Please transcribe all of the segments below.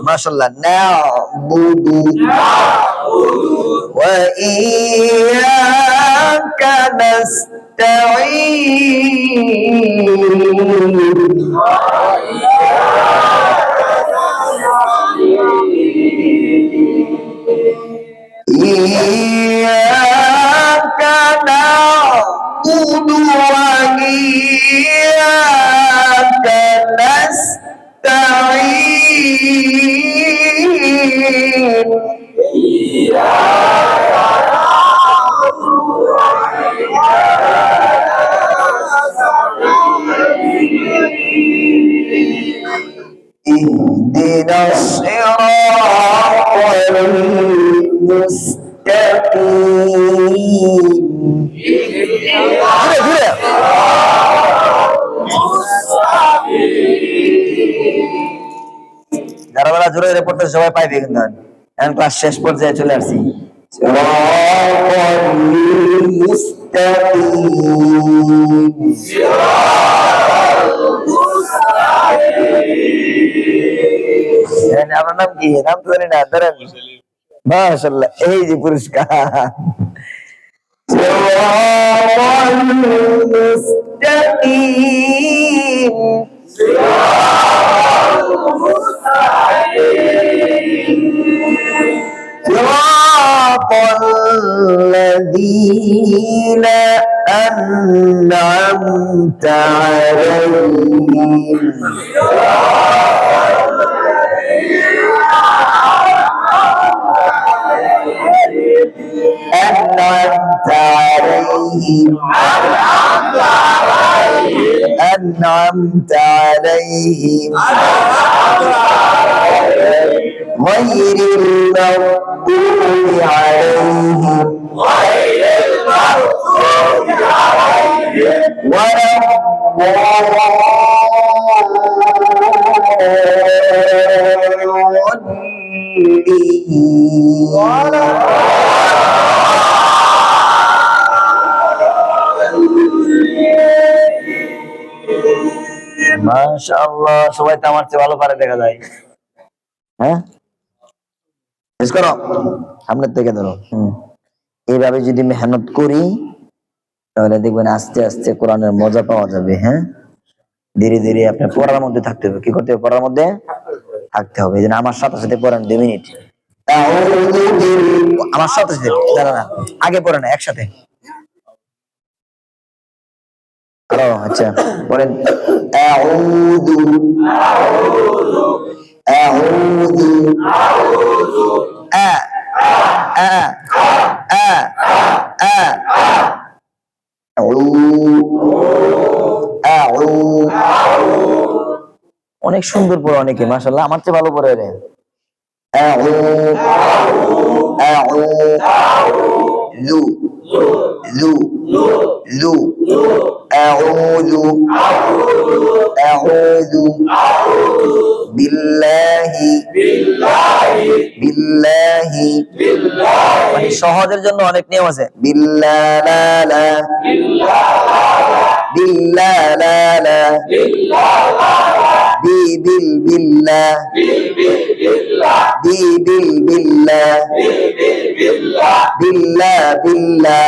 Mashallah, na'budu wa iyyaka nasta'in. Iyyaka na'budu wa iyyaka nasta'in. Ihdinas siratal mustaqim. যারা বেলা জোরে রিপোর্টটা সবাই পাইবে কিন্তু এখন ক্লাস শেষ পর্যায়ে চলে আসছি। আমার নাম কি? নাম তো জানি না, ধরেন। মাশাআল্লাহ, এই যে পুরস্কার। صراط الذين أنعمت عليهم أنعمت عليهم غير المغضوب عليهم ولا الضالين. মাশাআল্লাহ, সবাই তো আমার চেয়ে ভালো পারে দেখা যায়। হ্যাঁ, শেষ করো, সামনের থেকে ধরো। এইভাবে যদি মেহনত করি তাহলে দেখবেন আস্তে আস্তে কোরআনের মজা পাওয়া যাবে। হ্যাঁ, ধীরে ধীরে আপনার পড়ার মধ্যে থাকতে হবে। কি করতে হবে? পড়ার মধ্যে থাকতে হবে। এই জন্য আমার সাথে সাথে পড়েন 2 মিনিট। আমার সাথে সাথে, না না না, আগে পড়েন একসাথে। আরো আচ্ছা বলেন, আউযু আউযু আ আ আ আ আউ আউ। অনেক সুন্দর পড়ে অনেকে, মাশাআল্লাহ, আমার চেয়ে ভালো পড়ে রে। আউ আউ লু লু লু আউযু আউযু বিল্লাহি বিল্লাহি। মানে সহজের জন্য অনেক নিয়ম আছে। বিল্লালা বিল্লালা বিল বিল্লাহ বিল বিল্লাহ বিল্লাহ বিল্লাহ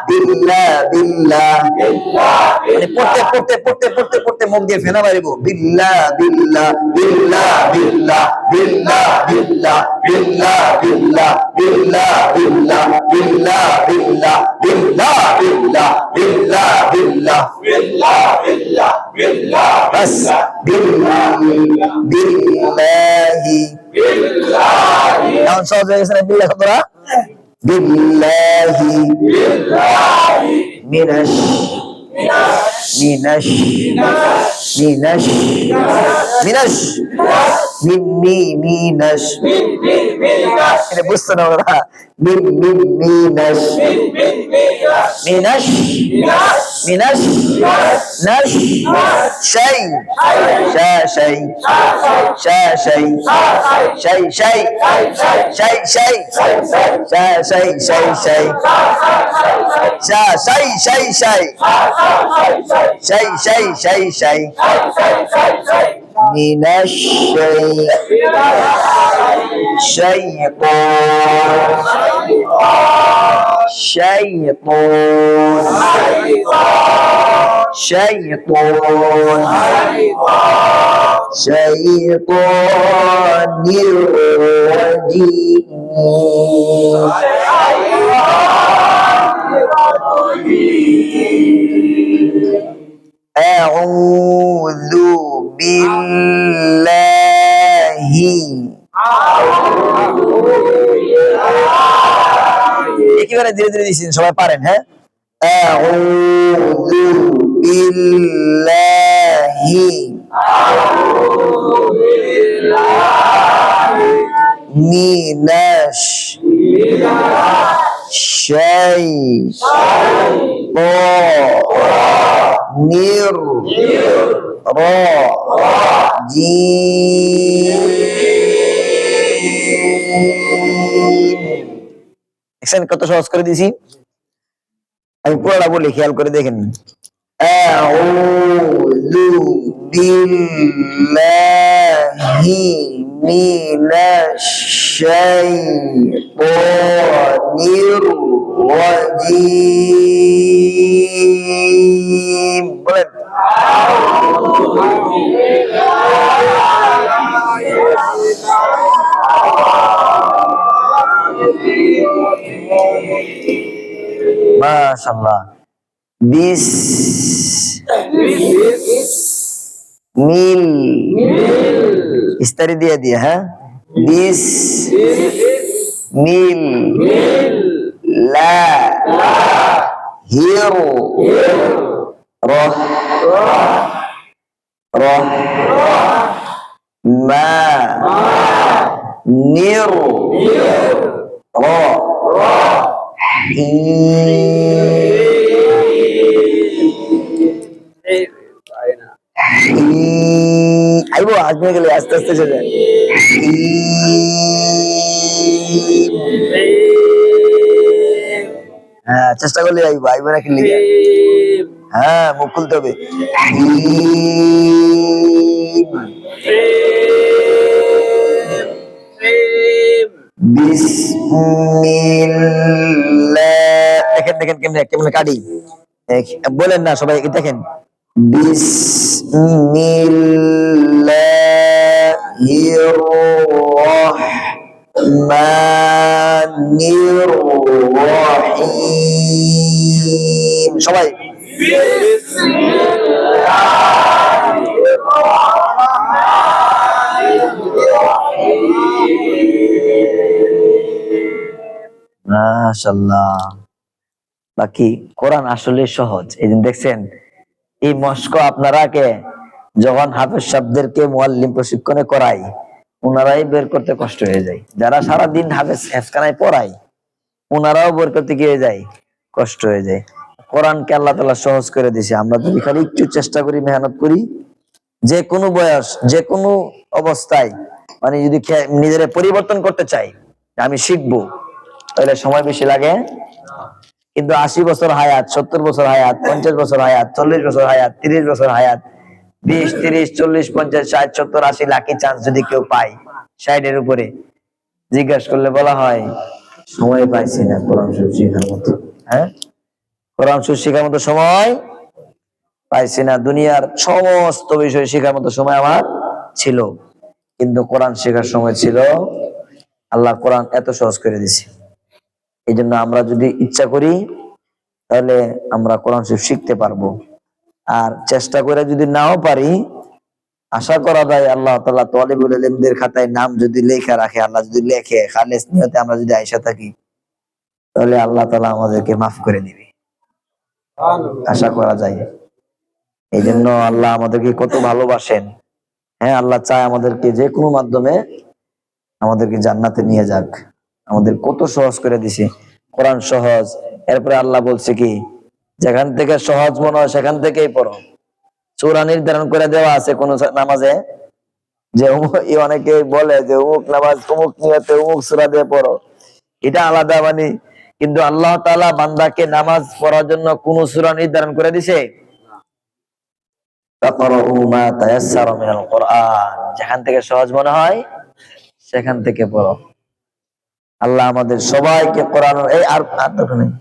বিল্লাহ বিল্লাহ। মানে পড়তে পড়তে পড়তে পড়তে পড়তে মুখ দিয়ে ফেনা মারিব। বিল্লাহ বিল্লাহ বিল্লাহ বিল্লাহ বিল্লাহ বিল্লাহ বিল্লাহ বিল্লাহ বিল্লাহ বিল্লাহ বিল্লাহ বিল্লাহ বিল্লাহ বিল্লাহ বিল্লাহ বিল্লাহ বিল্লাহ বিল্লাহ বিল্লাহ। বাস বিল্লাহি বিল্লাহি বিল্লাহি। এখন সহজ হয়ে গেছে না বিল্লাহ শব্দটা? বিল্লাহি বিল্লাহি মিনাশ মিনাশ মিনাশ মিনাশ মিন্নি মিনাশ। এটা বুঝতে না ওরা। মিনাশ মিনাশ মিনাশ নাশ শাই শাই শাই শাই শাই শাই শাই শাই শাই শাই শাই শাই শাই শাই শাই শাই শাই শাই মিনাশ শাইতান শাইতান শাইতান শাইতানির রাজিম। আউযু বিল্লাহি। একেবারে ধীরে ধীরে দিচ্ছেন, সবাই পারেন। হ্যাঁ, আউযু বিল্লাহি মিনাশ শাইতানির রাজিম। কত সহজ করে দিছি। আমি পুরোটা বলি, খেয়াল করে দেখেন। আউযু বিল্লাহি মিনাশ শাইতানির রাজিম। বলেন, মাশাআল্লাহ। বিস মিল ইস্তারি দিয়ে দিয়ে। হ্যাঁ, বিস মিল লা হিরু রহ রহ মা নির র হি। আইবো আসবে গেলে আস্তে আস্তে চলে যায়। হ্যাঁ, চেষ্টা করলে আইব, আইব না কি লিগা? হ্যাঁ, মুখ খুলতে হবে। বিসমিল্লাহ। দেখেন দেখেন কেমনে কেমনে কাটি, বলেন না সবাই, দেখেন। বিসমিল্লাহির রহমানির রহিম। সবাই মাশাআল্লাহ। বাকি কোরআন আসলে সহজ। এই যে দেখছেন, এই মস্ক আপনারা কে যখন হাফেজ সাহেবদেরকে মুআল্লিম প্রশিক্ষণে করাই, ওনারাই বের করতে কষ্ট হয়ে যায়। যারা সারা দিন হাফেজ হেফখানায় পড়ায়, ওনারাও বের করতে গিয়ে যায়, কষ্ট হয়ে যায়। কোরআনকে আল্লাহ তাআলা সহজ করে দিয়েছে। আমরা যদি খালি একটু চেষ্টা করি, মেহনত করি, যে কোনো বয়স, যে কোনো অবস্থায়, মানে যদি নিজের পরিবর্তন করতে চাই, আমি শিখবো, তাহলে সময় বেশি লাগে। কিন্তু 80 বছর হায়াত, 70 বছর হায়াত, 50 বছর হায়াত, 40 বছর হায়াত, 30 বছর হায়াত, 20, 30, 40, 50, 60, 70, 80 লাকি চান্স যদি কেউ পায় 60-এর উপরে, জিজ্ঞাসা করলে বলা হয় সময় পাইছি না কোরআন শরীফ শেখার মতো। হ্যাঁ, কোরআন শরীফ শেখার মতো সময় পাইছি না। দুনিয়ার সমস্ত বিষয় শেখার মতো সময় আমার ছিল, কিন্তু কোরআন শেখার সময় ছিল। আল্লাহ কোরআন এত সহজ করে দিছে। এই জন্য আমরা যদি ইচ্ছা করি, তাহলে আমরা কোরআন শরীফ শিখতে পারবো। আর চেষ্টা করে যদি নাও পারি, আশা করা যায় আল্লাহ তাআলা তালিবুল ইলমদের খাতায় নাম যদি লেখা রাখে, আল্লাহ যদি লেখে, খালেস নিয়তে আমরা যদি আয়েশা থাকি, তাহলে আল্লাহ তাআলা আমাদেরকে মাফ করে দিবে, আশা করা যায়। এই জন্য আল্লাহ আমাদেরকে কত ভালোবাসেন। হ্যাঁ, আল্লাহ চায় আমাদেরকে যে কোনো মাধ্যমে আমাদেরকে জান্নাতে নিয়ে যাক। আমাদের কত সহজ করে দিছে, কোরআন সহজ। এরপরে আল্লাহ বলছে কি, যেখান থেকে সহজ মনে হয় সেখান থেকেই পড়ো। সূরা নির্ধারণ করে দেওয়া আছে কোন নামাজে, যে অনেকে বলে যে অমুক নামাজ অমুক নিয়তে অমুক সূরা দিয়ে পড়ো, এটা আলাদা মানে। কিন্তু আল্লাহ তাআলা বান্দাকে নামাজ পড়ার জন্য কোন সূরা নির্ধারণ করে দিছে? ফাকরাউ মা তায়াসসারা মিনাল কোরআন, যেখান থেকে সহজ মনে হয় সেখান থেকে পড়ো। আল্লাহ আমাদের সবাইকে কোরআন, এই আর দরকার নেই।